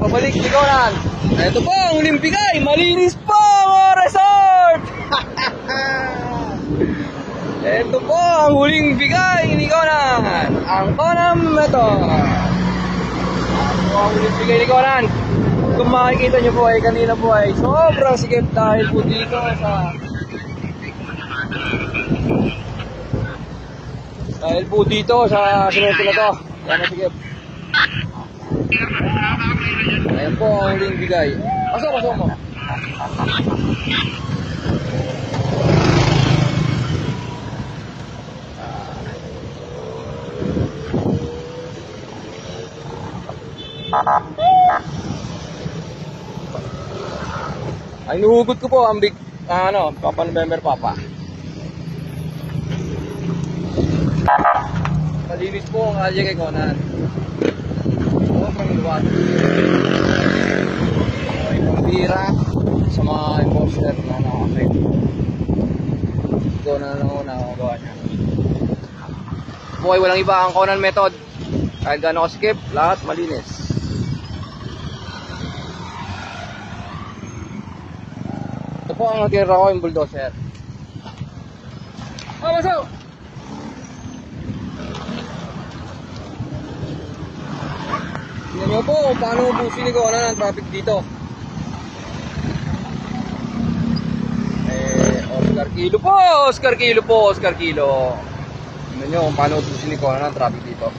pabalik likonan. Ito po ang huling bigay, malinis po mga resort. Ito po ang huling bigay ni Conan, ang Conan Method. Ito ang huling bigay ni Conan. Kung makikita nyo po ay kanina po ay sobrang sikip dahil po dito sa semento na to. Yan ang sikip. Ayan po ang huling bigay. Pasok mo. Ay nuhugot ko po ang big Papa November Papa. Malinis po ang kalye kay Conan. Sobrang luwag. Ay pambira sa mga imposter na nakakit. Ito na lang ako nakagawa niya. Buhay walang iba ang Conan Method. Kahit gaano ko skip, lahat malinis. Ito po ang natira ko yung bulldozer. Masok! Tingnan nyo po kung paano ubusin ni Conan ang traffic dito. Oscar Kilo. Tingnan nyo kung paano ubusin ni Conan ang traffic dito.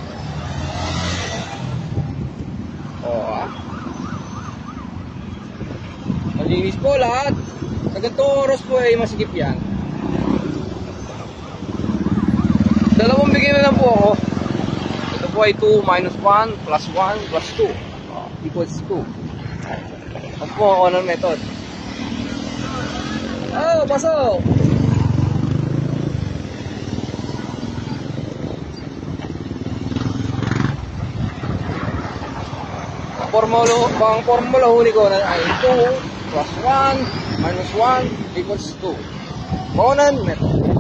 Malinis po lahat. Sa ganitong oras po ay masikip yan. Dalawang bigay na lang po ako. Ito po ay 2 minus 1 plus 1 plus 2 equals 2. Ito po ang Conan Method. Pasok! Ang formula huli ko ay 2 plus 1 minus 1 equals 2. Conan Method.